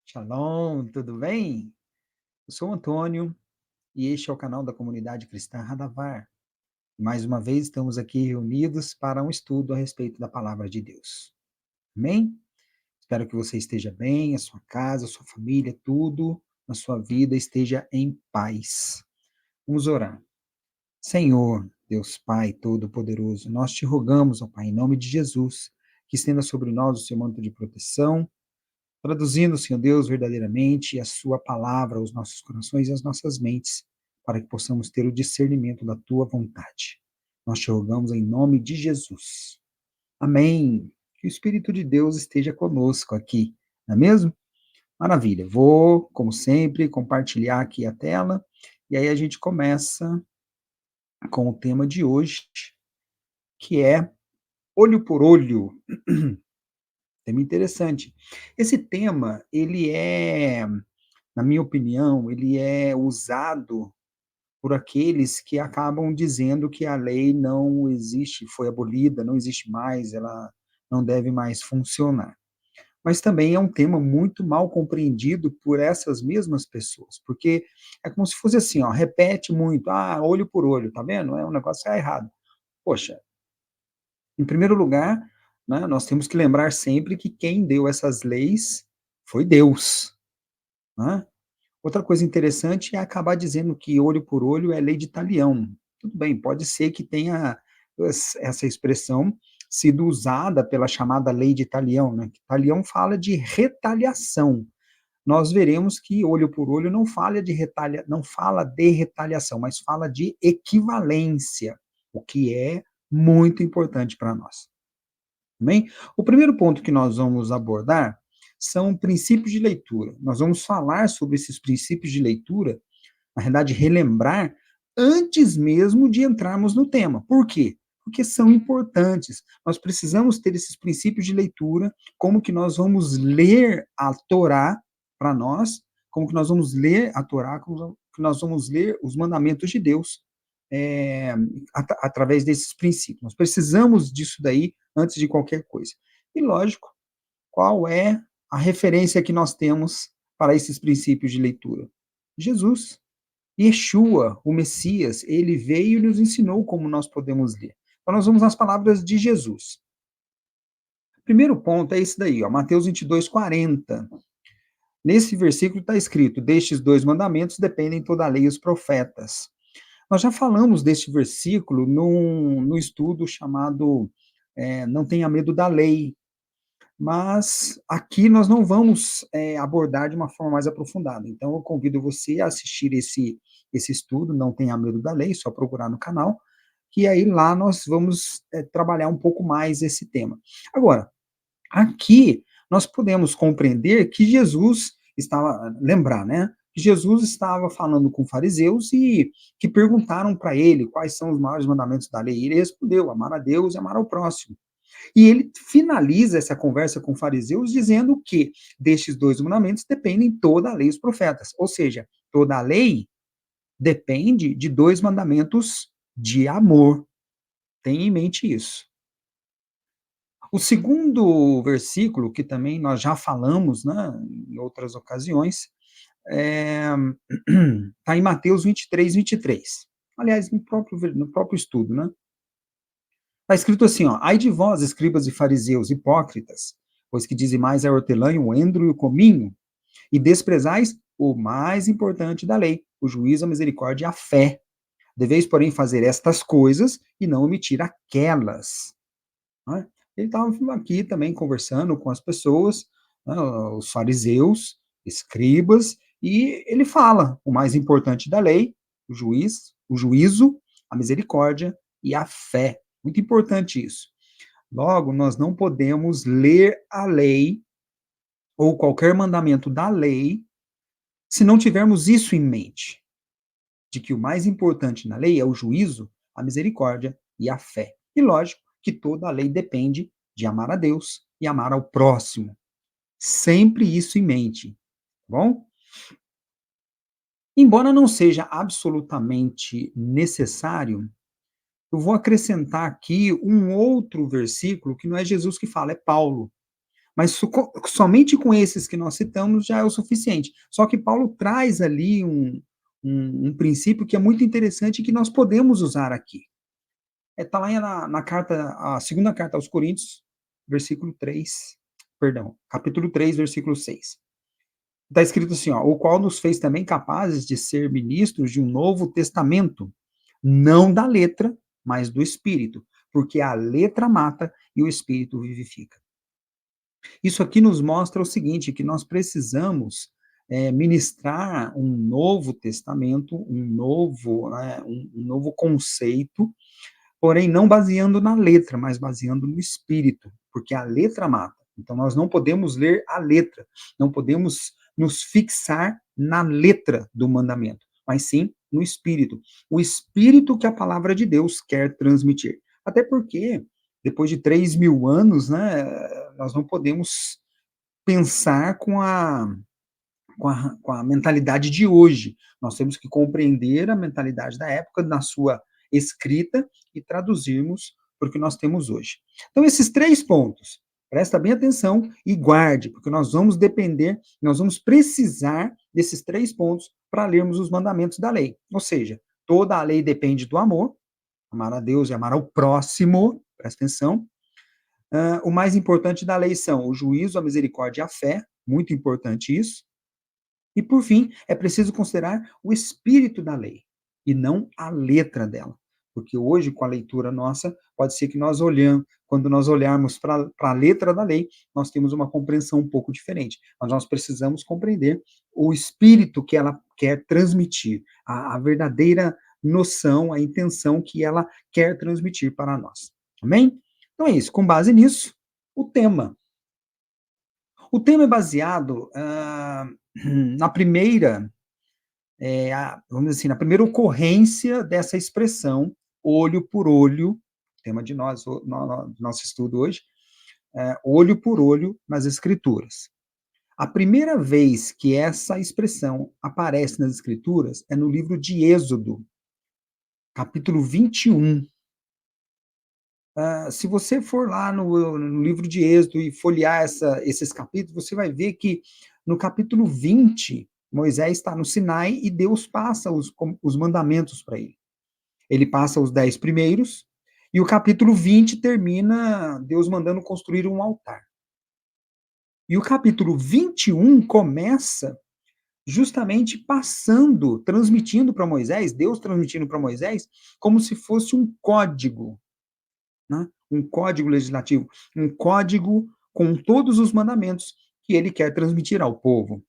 Shalom, tudo bem? Eu sou o Antônio e este é o canal da comunidade cristã Radavar. Mais uma vez estamos aqui reunidos para um estudo a respeito da palavra de Deus. Amém? Espero que você esteja bem, a sua casa, a sua família, tudo na sua vida esteja em paz. Vamos orar. Senhor, Deus Pai Todo-Poderoso, nós te rogamos, ó Pai, em nome de Jesus, que estenda sobre nós o seu manto de proteção, traduzindo, Senhor Deus, verdadeiramente a sua palavra aos nossos corações e às nossas mentes, para que possamos ter o discernimento da tua vontade. Nós te rogamos em nome de Jesus. Amém. Que o Espírito de Deus esteja conosco aqui, não é mesmo? Maravilha. Vou, como sempre, compartilhar aqui a tela e aí a gente começa com o tema de hoje, que é olho por olho. Tema interessante. Esse tema, ele é, na minha opinião, ele é usado por aqueles que acabam dizendo que a lei não existe, foi abolida, não existe mais, ela não deve mais funcionar. Mas também é um tema muito mal compreendido por essas mesmas pessoas, porque é como se fosse assim, ó, repete muito, olho por olho, tá vendo? É um negócio que é errado. Poxa, em primeiro lugar, né, nós temos que lembrar sempre que quem deu essas leis foi Deus, né? Outra coisa interessante é acabar dizendo que olho por olho é lei de talião. Tudo bem, pode ser que tenha essa expressão sido usada pela chamada lei de talião, né? Talião fala de retaliação. Nós veremos que olho por olho não fala de retaliação, mas fala de equivalência, o que é muito importante para nós. Também, o primeiro ponto que nós vamos abordar são princípios de leitura. Nós vamos falar sobre esses princípios de leitura, na realidade, relembrar antes mesmo de entrarmos no tema. Por quê? Porque são importantes. Nós precisamos ter esses princípios de leitura, como que nós vamos ler a Torá para nós, como que nós vamos ler a Torá, como que nós vamos ler os mandamentos de Deus é, através desses princípios. Nós precisamos disso daí antes de qualquer coisa. E lógico, qual é a referência que nós temos para esses princípios de leitura? Jesus. Yeshua, o Messias, ele veio e nos ensinou como nós podemos ler. Então nós vamos nas palavras de Jesus. O primeiro ponto é esse daí, ó, Mateus 22, 40. Nesse versículo está escrito: destes dois mandamentos dependem toda a lei e os profetas. Nós já falamos deste versículo no estudo chamado Não Tenha Medo da Lei, mas aqui nós não vamos abordar de uma forma mais aprofundada. Então, eu convido você a assistir esse estudo, Não Tenha Medo da Lei, só procurar no canal, que aí lá nós vamos trabalhar um pouco mais esse tema. Agora, aqui nós podemos compreender que Jesus estava, lembrar, né? Que Jesus estava falando com fariseus e que perguntaram para ele quais são os maiores mandamentos da lei. E ele respondeu: amar a Deus e amar ao próximo. E ele finaliza essa conversa com os fariseus dizendo que destes dois mandamentos dependem toda a lei e os profetas. Ou seja, toda a lei depende de dois mandamentos de amor. Tenha em mente isso. O segundo versículo, que também nós já falamos, né, em outras ocasiões, está em Mateus 23, 23. Aliás, no próprio estudo, né? Está escrito assim, ó: ai de vós, escribas e fariseus, hipócritas, pois que dizimais a hortelã e o endro e o cominho, e desprezais o mais importante da lei, o juízo, a misericórdia e a fé. Deveis, porém, fazer estas coisas e não omitir aquelas. Né? Ele estava aqui também conversando com as pessoas, né, os fariseus, escribas, e ele fala o mais importante da lei, o juízo, a misericórdia e a fé. Muito importante isso. Logo, nós não podemos ler a lei ou qualquer mandamento da lei se não tivermos isso em mente, de que o mais importante na lei é o juízo, a misericórdia e a fé. E lógico que toda a lei depende de amar a Deus e amar ao próximo. Sempre isso em mente, tá bom? Embora não seja absolutamente necessário, eu vou acrescentar aqui um outro versículo que não é Jesus que fala, é Paulo. Mas somente com esses que nós citamos já é o suficiente. Só que Paulo traz ali um princípio que é muito interessante e que nós podemos usar aqui. Está lá na carta, a segunda carta aos Coríntios, versículo 3, perdão, capítulo 3, versículo 6. Está escrito assim, ó, o qual nos fez também capazes de ser ministros de um novo testamento, não da letra, mas do espírito, porque a letra mata e o espírito vivifica. Isso aqui nos mostra o seguinte, que nós precisamos ministrar um novo testamento, um novo conceito, porém não baseando na letra, mas baseando no espírito, porque a letra mata. Então nós não podemos ler a letra, não podemos nos fixar na letra do mandamento, mas sim no espírito. O espírito que a palavra de Deus quer transmitir. Até porque, depois de 3.000 anos, né, nós não podemos pensar com a mentalidade de hoje. Nós temos que compreender a mentalidade da época na sua escrita e traduzirmos para o que nós temos hoje. Então, esses 3 pontos, presta bem atenção e guarde, porque nós vamos depender, nós vamos precisar desses 3 pontos para lermos os mandamentos da lei. Ou seja, toda a lei depende do amor, amar a Deus e amar ao próximo, presta atenção. O mais importante da lei são o juízo, a misericórdia e a fé, muito importante isso. E, por fim, é preciso considerar o espírito da lei e não a letra dela. Porque hoje, com a leitura nossa, pode ser que quando nós olharmos para a letra da lei, nós temos uma compreensão um pouco diferente. Mas nós precisamos compreender o espírito que ela quer transmitir, a verdadeira noção, a intenção que ela quer transmitir para nós. Amém? Então é isso. Com base nisso, o tema. O tema é baseado na primeira, vamos dizer assim, na primeira ocorrência dessa expressão, olho por olho, tema de nosso estudo hoje, olho por olho nas Escrituras. A primeira vez que essa expressão aparece nas Escrituras é no livro de Êxodo, capítulo 21. Se você for lá no livro de Êxodo e folhear esses capítulos, você vai ver que no capítulo 20, Moisés está no Sinai e Deus passa os mandamentos para ele. Ele passa os 10 primeiros, e o capítulo 20 termina Deus mandando construir um altar. E o capítulo 21 começa justamente transmitindo para Moisés, Deus transmitindo para Moisés, como se fosse um código, né? Um código legislativo, um código com todos os mandamentos que ele quer transmitir ao povo.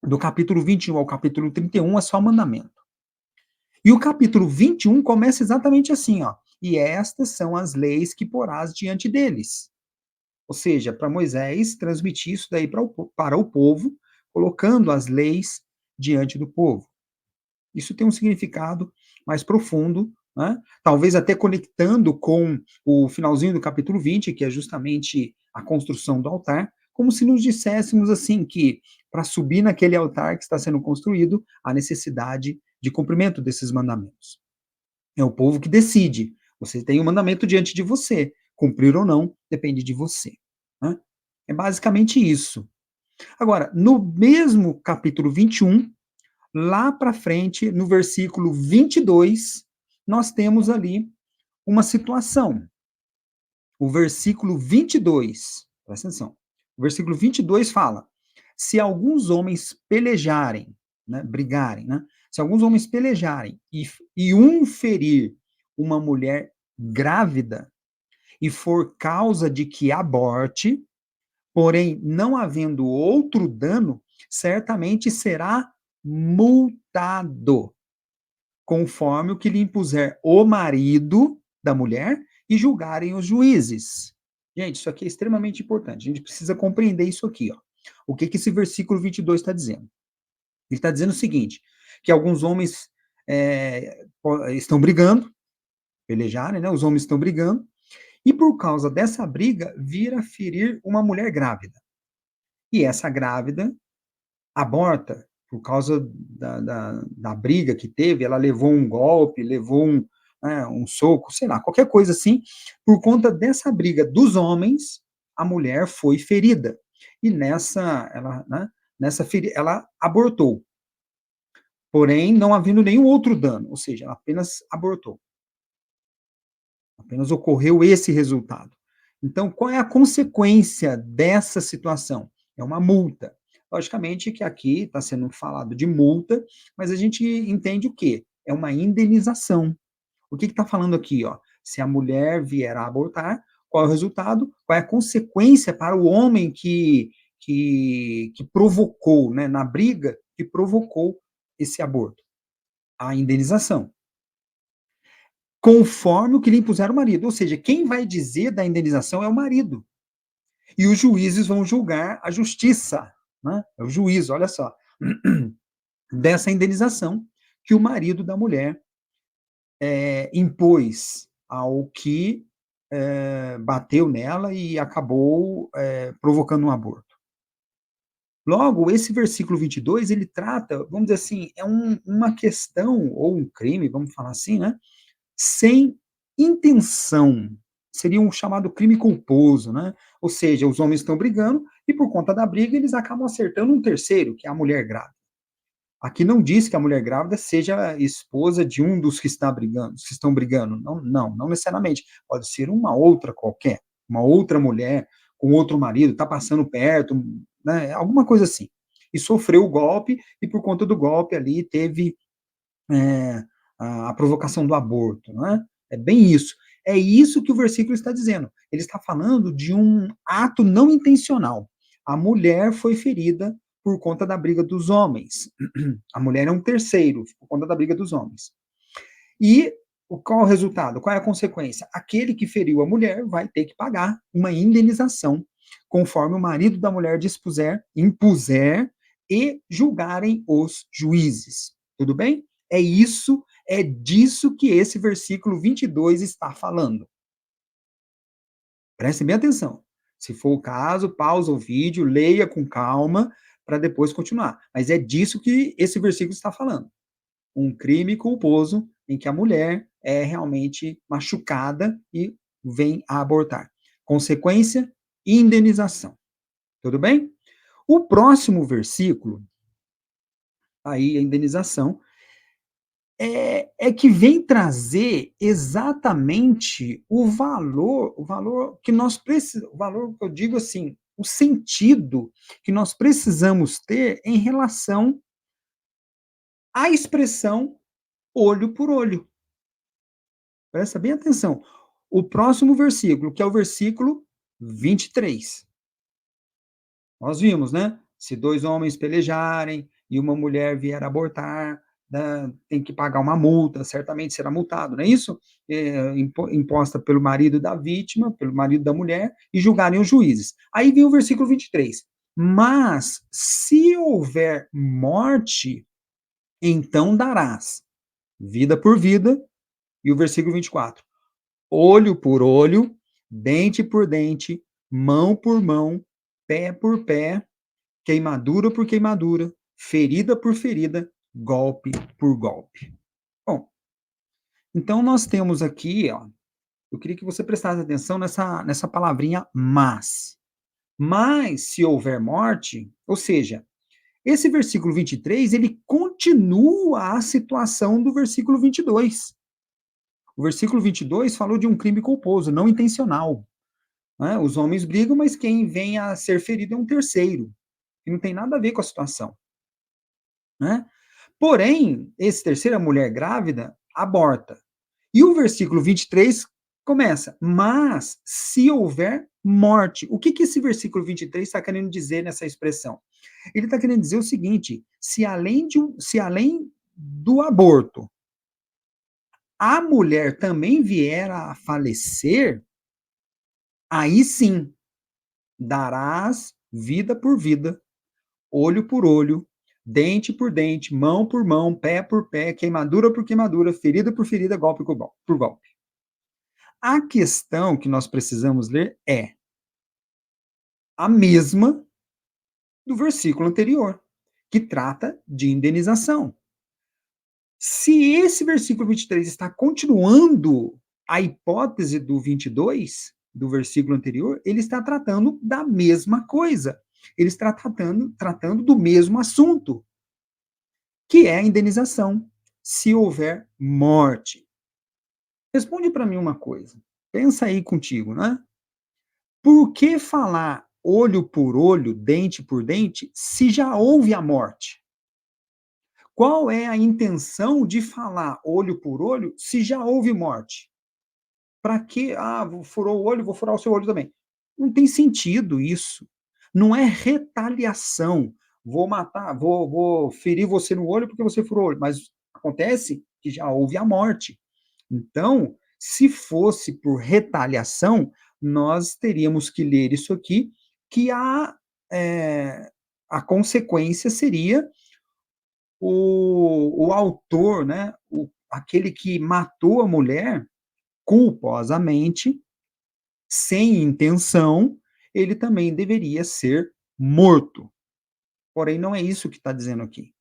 Do capítulo 21 ao capítulo 31 é só mandamento. E o capítulo 21 começa exatamente assim, ó. E estas são as leis que porás diante deles. Ou seja, para Moisés transmitir isso daí para o povo, colocando as leis diante do povo. Isso tem um significado mais profundo, né? Talvez até conectando com o finalzinho do capítulo 20, que é justamente a construção do altar, como se nos disséssemos assim que para subir naquele altar que está sendo construído, há necessidade de cumprimento desses mandamentos. É o povo que decide. Você tem um mandamento diante de você. Cumprir ou não depende de você. Né? É basicamente isso. Agora, no mesmo capítulo 21, lá para frente, no versículo 22, nós temos ali uma situação. O versículo 22, presta atenção. O versículo 22 fala: se alguns homens pelejarem, né, brigarem, né? Se alguns homens pelejarem e um ferir uma mulher grávida e for causa de que aborte, porém não havendo outro dano, certamente será multado, conforme o que lhe impuser o marido da mulher e julgarem os juízes. Gente, isso aqui é extremamente importante. A gente precisa compreender isso aqui, ó. O que esse versículo 22 está dizendo? Ele está dizendo o seguinte, que alguns homens estão brigando, pelejarem, né? Os homens estão brigando, e por causa dessa briga, vir a ferir uma mulher grávida. E essa grávida aborta, por causa da briga que teve, ela levou um golpe, levou um soco, sei lá, qualquer coisa assim, por conta dessa briga dos homens, a mulher foi ferida. E nessa ferida, ela abortou. Porém, não havendo nenhum outro dano, ou seja, ela apenas abortou. Apenas ocorreu esse resultado. Então, qual é a consequência dessa situação? É uma multa. Logicamente que aqui está sendo falado de multa, mas a gente entende o quê? É uma indenização. O que está falando aqui? Ó? Se a mulher vier a abortar, qual é o resultado? Qual é a consequência para o homem que provocou, né, na briga, que provocou esse aborto? A indenização. Conforme o que lhe impuser o marido. Ou seja, quem vai dizer da indenização é o marido. E os juízes vão julgar a justiça, né? É o juízo, olha só, dessa indenização que o marido da mulher impôs ao que bateu nela e acabou provocando um aborto. Logo, esse versículo 22, ele trata, vamos dizer assim, uma questão, ou um crime, vamos falar assim, né? Sem intenção. Seria um chamado crime culposo, né? Ou seja, os homens estão brigando e por conta da briga eles acabam acertando um terceiro, que é a mulher grávida. Aqui não diz que a mulher grávida seja esposa de um dos que está brigando, que estão brigando. Não, não, não necessariamente. Pode ser uma outra qualquer, uma outra mulher com outro marido, está passando perto, né? Alguma coisa assim. E sofreu o golpe e por conta do golpe ali teve é, a provocação do aborto, não é? É bem isso. É isso que o versículo está dizendo. Ele está falando de um ato não intencional. A mulher foi ferida por conta da briga dos homens. A mulher é um terceiro, por conta da briga dos homens. E qual é o resultado? Qual é a consequência? Aquele que feriu a mulher vai ter que pagar uma indenização, conforme o marido da mulher impuser e julgarem os juízes. Tudo bem? É isso, é disso que esse versículo 22 está falando. Prestem bem atenção. Se for o caso, pausa o vídeo, leia com calma, para depois continuar. Mas é disso que esse versículo está falando. Um crime culposo em que a mulher é realmente machucada e vem a abortar. Consequência, indenização. Tudo bem? O próximo versículo, aí a indenização, é que vem trazer exatamente o valor que nós precisamos, o valor que eu digo assim, o sentido que nós precisamos ter em relação à expressão olho por olho. Presta bem atenção. O próximo versículo, que é o versículo 23. Nós vimos, né? Se dois homens pelejarem e uma mulher vier abortar, né, tem que pagar uma multa, certamente será multado, não é isso? Imposta pelo marido da vítima, pelo marido da mulher, e julgarem os juízes. Aí vem o versículo 23. Mas, se houver morte, então darás vida por vida, e o versículo 24. Olho por olho, dente por dente, mão por mão, pé por pé, queimadura por queimadura, ferida por ferida, golpe por golpe. Bom, então nós temos aqui, ó, eu queria que você prestasse atenção nessa palavrinha mas. Mas se houver morte, ou seja, esse versículo 23, ele continua a situação do versículo 22. O versículo 22 falou de um crime culposo, não intencional. Né? Os homens brigam, mas quem vem a ser ferido é um terceiro, que não tem nada a ver com a situação. Né? Porém, esse terceiro, a mulher grávida, aborta. E o versículo 23 começa, mas se houver morte. O que esse versículo 23 está querendo dizer nessa expressão? Ele está querendo dizer o seguinte, se além do aborto, a mulher também vier a falecer, aí sim, darás vida por vida, olho por olho, dente por dente, mão por mão, pé por pé, queimadura por queimadura, ferida por ferida, golpe por golpe. A questão que nós precisamos ler é a mesma do versículo anterior, que trata de indenização. Se esse versículo 23 está continuando a hipótese do 22, do versículo anterior, ele está tratando da mesma coisa. Ele está tratando do mesmo assunto, que é a indenização, se houver morte. Responde para mim uma coisa. Pensa aí contigo, né? Por que falar olho por olho, dente por dente, se já houve a morte? Qual é a intenção de falar olho por olho se já houve morte? Para que, furou o olho, vou furar o seu olho também. Não tem sentido isso. Não é retaliação. Vou matar, vou ferir você no olho porque você furou o olho. Mas acontece que já houve a morte. Então, se fosse por retaliação, nós teríamos que ler isso aqui, que é, a consequência seria o autor, né, aquele que matou a mulher culposamente, sem intenção, ele também deveria ser morto. Porém, não é isso que está dizendo aqui.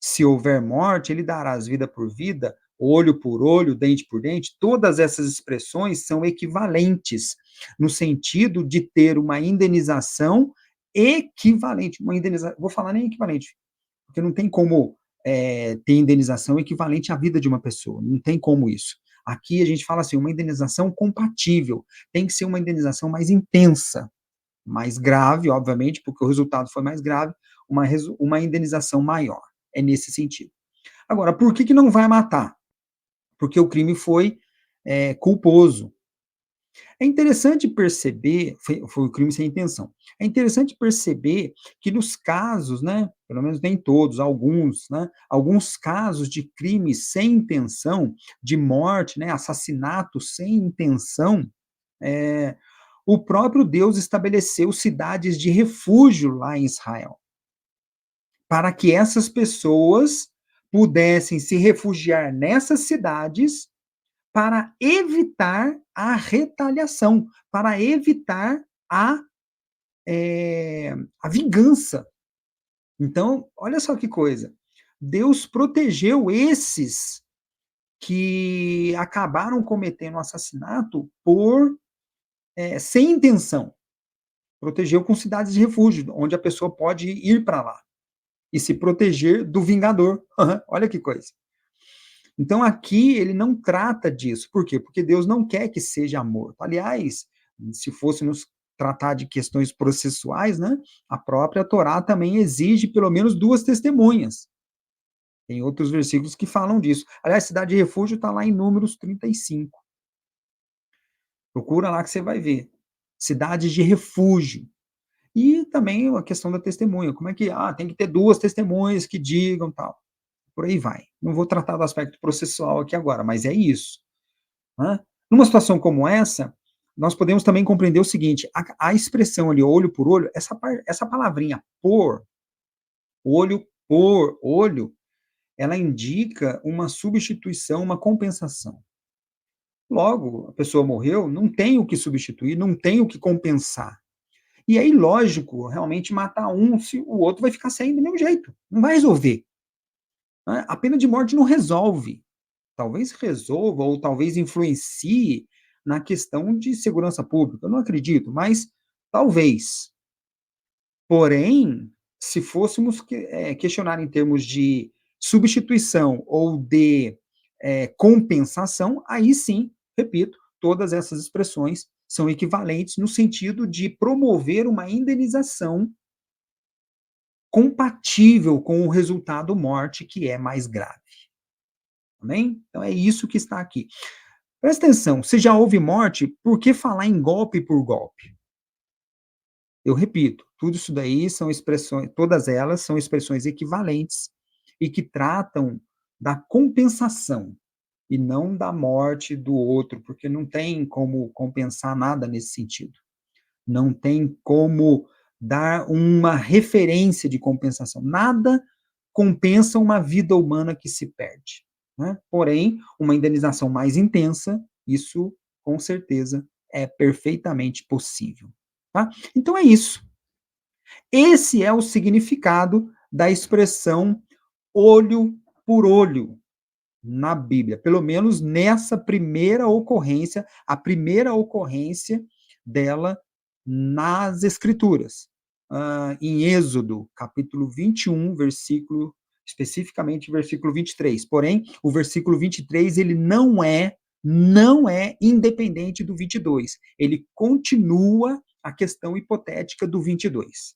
Se houver morte, ele dará as vida por vida, olho por olho, dente por dente. Todas essas expressões são equivalentes, no sentido de ter uma indenização equivalente. Vou falar nem equivalente, porque não tem como ter indenização equivalente à vida de uma pessoa. Não tem como isso. Aqui a gente fala assim, uma indenização compatível. Tem que ser uma indenização mais intensa, mais grave, obviamente, porque o resultado foi mais grave, uma indenização maior. É nesse sentido. Agora, por que não vai matar? Porque o crime foi culposo. É interessante perceber, foi o crime sem intenção. É interessante perceber que nos casos, né, pelo menos nem todos, alguns, né, alguns casos de crime sem intenção, de morte, né, assassinato sem intenção, é, o próprio Deus estabeleceu cidades de refúgio lá em Israel, para que essas pessoas pudessem se refugiar nessas cidades para evitar a retaliação, para evitar a vingança. Então, olha só que coisa. Deus protegeu esses que acabaram cometendo assassinato sem intenção. Protegeu com cidades de refúgio, onde a pessoa pode ir para lá e se proteger do vingador. Olha que coisa. Então aqui ele não trata disso. Por quê? Porque Deus não quer que seja morto. Aliás, se fôssemos tratar de questões processuais, né, a própria Torá também exige pelo menos duas testemunhas. Tem outros versículos que falam disso. Aliás, cidade de refúgio está lá em Números 35. Procura lá que você vai ver. Cidades de refúgio. E também a questão da testemunha. Como é que, tem que ter duas testemunhas que digam tal. Por aí vai. Não vou tratar do aspecto processual aqui agora, mas é isso. Né? Numa situação como essa, nós podemos também compreender o seguinte: a expressão ali, olho por olho, essa palavrinha por olho, ela indica uma substituição, uma compensação. Logo, a pessoa morreu, não tem o que substituir, não tem o que compensar. E aí, lógico, realmente matar um, se o outro vai ficar sem do mesmo jeito, não vai resolver. Né? A pena de morte não resolve. Talvez resolva ou talvez influencie na questão de segurança pública. Eu não acredito, mas talvez. Porém, se fôssemos questionar em termos de substituição ou de compensação, aí sim, repito, todas essas expressões são equivalentes no sentido de promover uma indenização compatível com o resultado morte, que é mais grave. Amém? Então é isso que está aqui. Presta atenção, se já houve morte, por que falar em golpe por golpe? Eu repito, tudo isso daí são expressões, todas elas são expressões equivalentes e que tratam da compensação e não da morte do outro, porque não tem como compensar nada nesse sentido. Não tem como dar uma referência de compensação. Nada compensa uma vida humana que se perde. Né? Porém, uma indenização mais intensa, isso com certeza é perfeitamente possível. Tá? Então é isso. Esse é o significado da expressão olho por olho. na Bíblia, pelo menos nessa primeira ocorrência, a primeira ocorrência dela nas Escrituras. Em Êxodo, capítulo 21, versículo, especificamente versículo 23. Porém, o versículo 23, ele não é independente do 22. Ele continua a questão hipotética do 22.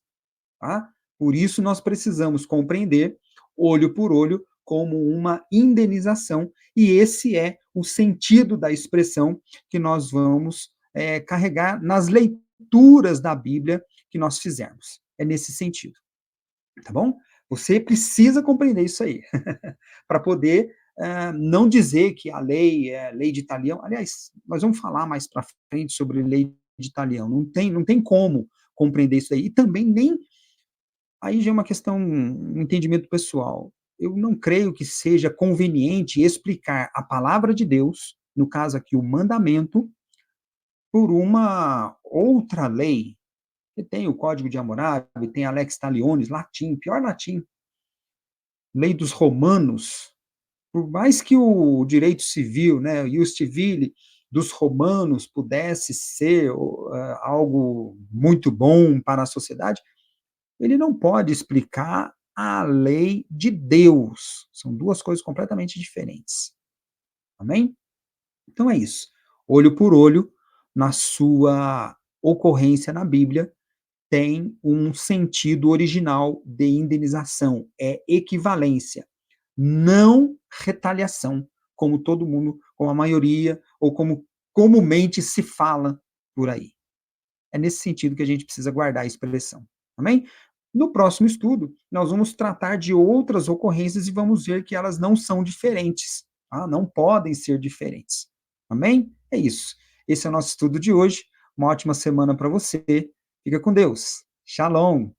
Tá? Por isso, nós precisamos compreender, olho por olho, como uma indenização, e esse é o sentido da expressão que nós vamos carregar nas leituras da Bíblia que nós fizermos. É nesse sentido, tá bom? Você precisa compreender isso aí, para poder não dizer que a lei é lei de Talião. Aliás, nós vamos falar mais para frente sobre lei de Talião. Não tem como compreender isso aí. E também nem aí já é uma questão, um entendimento pessoal. Eu não creio que seja conveniente explicar a palavra de Deus, no caso aqui o mandamento, por uma outra lei. Você tem o Código de Hammurabi, tem a Lex Talionis, latim, pior latim, lei dos romanos. Por mais que o direito civil, né, o ius civile dos romanos pudesse ser algo muito bom para a sociedade, ele não pode explicar a lei de Deus. São duas coisas completamente diferentes. Amém? Então é isso. Olho por olho, na sua ocorrência na Bíblia, tem um sentido original de indenização, é equivalência, não retaliação, como todo mundo, como a maioria, ou como comumente se fala por aí. É nesse sentido que a gente precisa guardar a expressão. Amém? No próximo estudo, nós vamos tratar de outras ocorrências e vamos ver que elas não são diferentes, tá? Não podem ser diferentes. Amém? É isso. Esse é o nosso estudo de hoje. Uma ótima semana para você. Fica com Deus. Shalom.